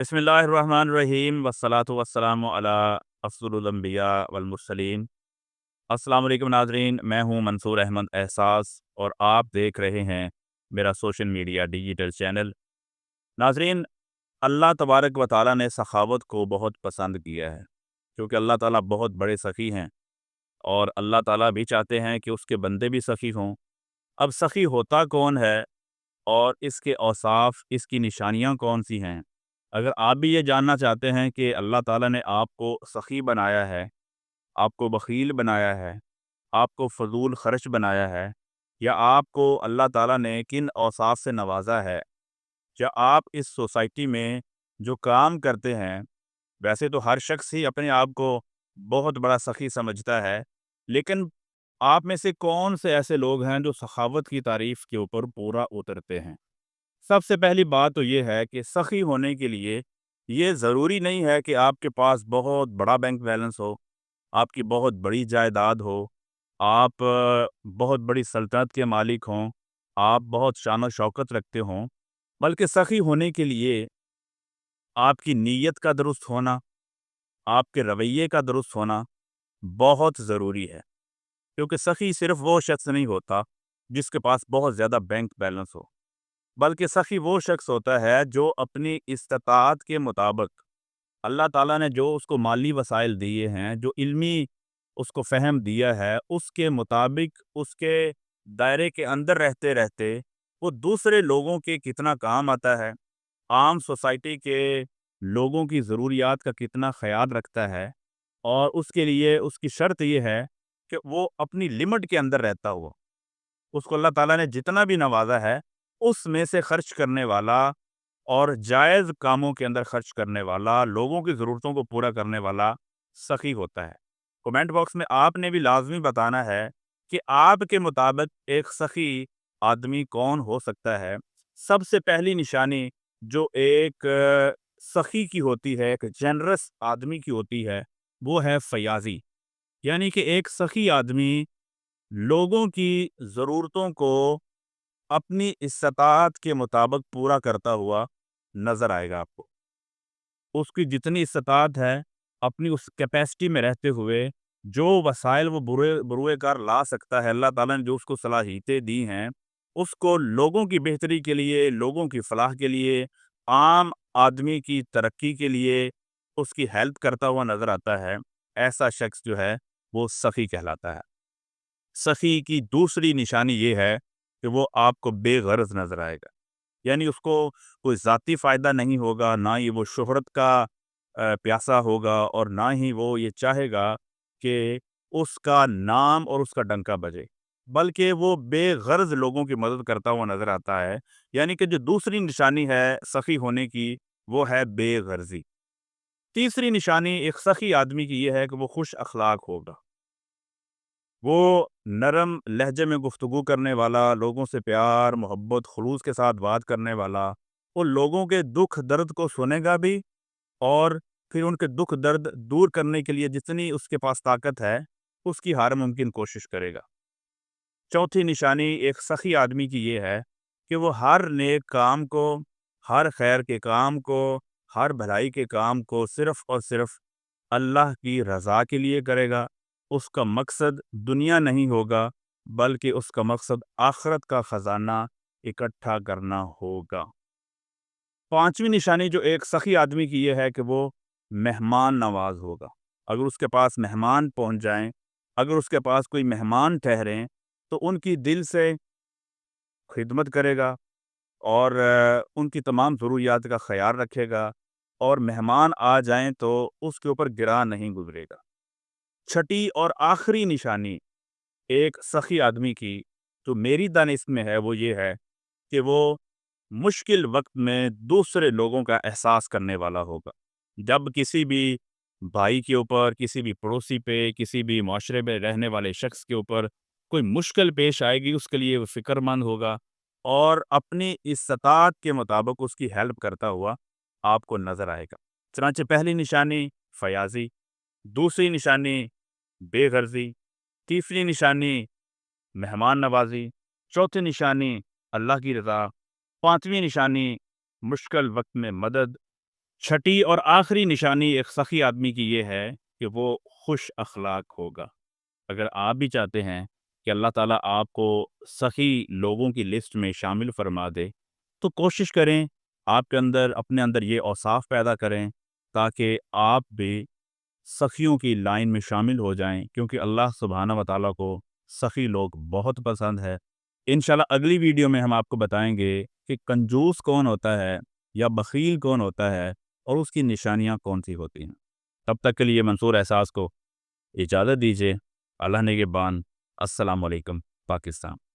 بسم اللہ الرحمن الرحیم والصلاۃ والسلام علی افضل الانبیاء والمرسلین۔ السلام علیکم ناظرین، میں ہوں منصور احمد احساس اور آپ دیکھ رہے ہیں میرا سوشل میڈیا ڈیجیٹل چینل۔ ناظرین، اللہ تبارک و تعالیٰ نے سخاوت کو بہت پسند کیا ہے، کیونکہ اللہ تعالیٰ بہت بڑے سخی ہیں اور اللہ تعالیٰ بھی چاہتے ہیں کہ اس کے بندے بھی سخی ہوں۔ اب سخی ہوتا کون ہے اور اس کے اوصاف، اس کی نشانیاں کون سی ہیں؟ اگر آپ بھی یہ جاننا چاہتے ہیں کہ اللہ تعالیٰ نے آپ کو سخی بنایا ہے، آپ کو بخیل بنایا ہے، آپ کو فضول خرچ بنایا ہے، یا آپ کو اللہ تعالیٰ نے کن اوصاف سے نوازا ہے، یا آپ اس سوسائٹی میں جو کام کرتے ہیں، ویسے تو ہر شخص ہی اپنے آپ کو بہت بڑا سخی سمجھتا ہے، لیکن آپ میں سے کون سے ایسے لوگ ہیں جو سخاوت کی تعریف کے اوپر پورا اترتے ہیں؟ سب سے پہلی بات تو یہ ہے کہ سخی ہونے کے لیے یہ ضروری نہیں ہے کہ آپ کے پاس بہت بڑا بینک بیلنس ہو، آپ کی بہت بڑی جائیداد ہو، آپ بہت بڑی سلطنت کے مالک ہوں، آپ بہت شان و شوکت رکھتے ہوں، بلکہ سخی ہونے کے لیے آپ کی نیت کا درست ہونا، آپ کے رویے کا درست ہونا بہت ضروری ہے، کیونکہ سخی صرف وہ شخص نہیں ہوتا جس کے پاس بہت زیادہ بینک بیلنس ہو، بلکہ سخی وہ شخص ہوتا ہے جو اپنی استطاعت کے مطابق اللہ تعالیٰ نے جو اس کو مالی وسائل دیے ہیں، جو علمی اس کو فہم دیا ہے، اس کے مطابق اس کے دائرے کے اندر رہتے رہتے وہ دوسرے لوگوں کے کتنا کام آتا ہے، عام سوسائٹی کے لوگوں کی ضروریات کا کتنا خیال رکھتا ہے، اور اس کے لیے اس کی شرط یہ ہے کہ وہ اپنی لمٹ کے اندر رہتا ہوا، اس کو اللہ تعالیٰ نے جتنا بھی نوازا ہے اس میں سے خرچ کرنے والا اور جائز کاموں کے اندر خرچ کرنے والا، لوگوں کی ضرورتوں کو پورا کرنے والا سخی ہوتا ہے۔ کمنٹ باکس میں آپ نے بھی لازمی بتانا ہے کہ آپ کے مطابق ایک سخی آدمی کون ہو سکتا ہے۔ سب سے پہلی نشانی جو ایک سخی کی ہوتی ہے، ایک جنرس آدمی کی ہوتی ہے، وہ ہے فیاضی، یعنی کہ ایک سخی آدمی لوگوں کی ضرورتوں کو اپنی استطاعت کے مطابق پورا کرتا ہوا نظر آئے گا آپ کو۔ اس کی جتنی استطاعت ہے، اپنی اس کیپیسٹی میں رہتے ہوئے جو وسائل وہ بروئے کار لا سکتا ہے، اللہ تعالیٰ نے جو اس کو صلاحیتیں دی ہیں، اس کو لوگوں کی بہتری کے لیے، لوگوں کی فلاح کے لیے، عام آدمی کی ترقی کے لیے اس کی ہیلپ کرتا ہوا نظر آتا ہے۔ ایسا شخص جو ہے وہ سخی کہلاتا ہے۔ سخی کی دوسری نشانی یہ ہے کہ وہ آپ کو بے غرض نظر آئے گا، یعنی اس کو کوئی ذاتی فائدہ نہیں ہوگا، نہ ہی وہ شہرت کا پیاسا ہوگا، اور نہ ہی وہ یہ چاہے گا کہ اس کا نام اور اس کا ڈنکا بجے، بلکہ وہ بے غرض لوگوں کی مدد کرتا ہوا نظر آتا ہے۔ یعنی کہ جو دوسری نشانی ہے سخی ہونے کی، وہ ہے بے غرضی۔ تیسری نشانی ایک سخی آدمی کی یہ ہے کہ وہ خوش اخلاق ہوگا، وہ نرم لہجے میں گفتگو کرنے والا، لوگوں سے پیار محبت خلوص کے ساتھ بات کرنے والا، وہ لوگوں کے دکھ درد کو سنے گا بھی، اور پھر ان کے دکھ درد دور کرنے کے لیے جتنی اس کے پاس طاقت ہے اس کی ہر ممکن کوشش کرے گا۔ چوتھی نشانی ایک سخی آدمی کی یہ ہے کہ وہ ہر نیک کام کو، ہر خیر کے کام کو، ہر بھلائی کے کام کو صرف اور صرف اللہ کی رضا کے لیے کرے گا۔ اس کا مقصد دنیا نہیں ہوگا، بلکہ اس کا مقصد آخرت کا خزانہ اکٹھا کرنا ہوگا۔ پانچویں نشانی جو ایک سخی آدمی کی یہ ہے کہ وہ مہمان نواز ہوگا۔ اگر اس کے پاس مہمان پہنچ جائیں، اگر اس کے پاس کوئی مہمان ٹھہریں، تو ان کی دل سے خدمت کرے گا، اور ان کی تمام ضروریات کا خیال رکھے گا، اور مہمان آ جائیں تو اس کے اوپر گرا نہیں گزرے گا۔ چھٹی اور آخری نشانی ایک سخی آدمی کی جو میری دانش میں ہے، وہ یہ ہے کہ وہ مشکل وقت میں دوسرے لوگوں کا احساس کرنے والا ہوگا۔ جب کسی بھی بھائی کے اوپر، کسی بھی پڑوسی پہ، کسی بھی معاشرے میں رہنے والے شخص کے اوپر کوئی مشکل پیش آئے گی، اس کے لیے وہ فکر مند ہوگا، اور اپنی استطاعت کے مطابق اس کی ہیلپ کرتا ہوا آپ کو نظر آئے گا۔ چنانچہ پہلی نشانی فیاضی، دوسری نشانی بے غرضی، تیسری نشانی مہمان نوازی، چوتھی نشانی اللہ کی رضا، پانچویں نشانی مشکل وقت میں مدد، چھٹی اور آخری نشانی ایک سخی آدمی کی یہ ہے کہ وہ خوش اخلاق ہوگا۔ اگر آپ بھی چاہتے ہیں کہ اللہ تعالیٰ آپ کو سخی لوگوں کی لسٹ میں شامل فرما دے، تو کوشش کریں آپ کے اندر اپنے اندر یہ اوصاف پیدا کریں تاکہ آپ بھی سخیوں کی لائن میں شامل ہو جائیں، کیونکہ اللہ سبحانہ و تعالیٰ کو سخی لوگ بہت پسند ہے۔ انشاءاللہ اگلی ویڈیو میں ہم آپ کو بتائیں گے کہ کنجوس کون ہوتا ہے یا بخیل کون ہوتا ہے اور اس کی نشانیاں کون سی ہوتی ہیں۔ تب تک کے لیے منصور احساس کو اجازت دیجیے۔ اللہ نگہبان۔ السلام علیکم پاکستان۔